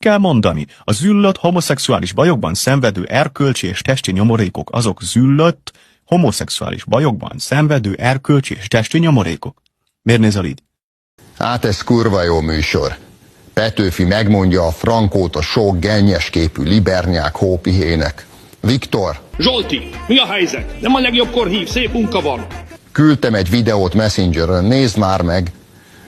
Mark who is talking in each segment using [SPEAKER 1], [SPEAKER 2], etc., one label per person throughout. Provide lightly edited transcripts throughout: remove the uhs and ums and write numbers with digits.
[SPEAKER 1] kell mondani? A züllött, homoszexuális bajokban szenvedő erkölcsi és testi nyomorékok azok züllött, homoszexuális bajokban szenvedő erkölcsi és testi nyomorékok. Miért nézel így?
[SPEAKER 2] Hát ez kurva jó műsor. Petőfi megmondja a Frankót a sok gennyes képű libernyák hópihének. Viktor!
[SPEAKER 3] Zsolti, mi a helyzet? Nem a legjobbkor hív, szép munka van.
[SPEAKER 2] Küldtem egy videót Messengeren, nézd már meg.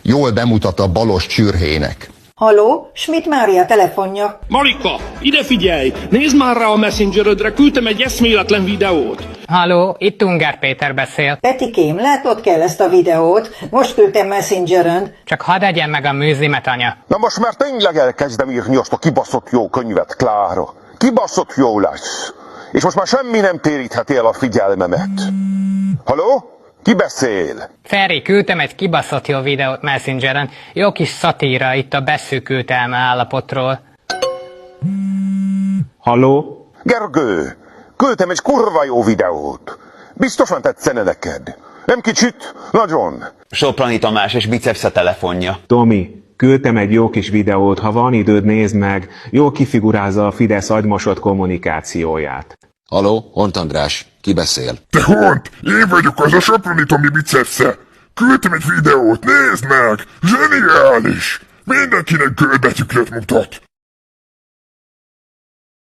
[SPEAKER 2] Jól bemutat a balos csürhének.
[SPEAKER 4] Haló, Schmidt Mária telefonja.
[SPEAKER 3] Marika, ide figyelj! Nézd már rá a Messengeredre, küldtem egy eszméletlen videót.
[SPEAKER 5] Halló, itt Ungár Péter beszél.
[SPEAKER 4] Petikém, látod kell ezt a videót? Most küldtem Messengeren.
[SPEAKER 5] Csak hadd egyen meg a műzimet, anya.
[SPEAKER 6] Na most már tényleg elkezdem írni azt a kibaszott jó könyvet, Klára. Kibaszott jó lesz. És most már semmi nem térítheti el a figyelmemet. Haló? Ki beszél?
[SPEAKER 5] Feri, küldtem egy kibaszott jó videót Messengeren. Jó kis szatíra itt a beszűkült elme állapotról.
[SPEAKER 7] Halló?
[SPEAKER 6] Gergő, küldtem egy kurva jó videót. Biztosan tetszene neked. Nem kicsit? Nagyon.
[SPEAKER 8] Soprani Tamás és biceps a telefonja.
[SPEAKER 7] Tomi, küldtem egy jó kis videót, ha van időd, nézd meg. Jól kifigurázza a Fidesz agymosott kommunikációját.
[SPEAKER 9] Haló, Hont András, ki beszél?
[SPEAKER 10] Te Hont, én vagyok az a Soproni Tomi bicepsze. Küldtem egy videót, nézd meg! Zseniális! Mindenkinek görbetükröt mutat.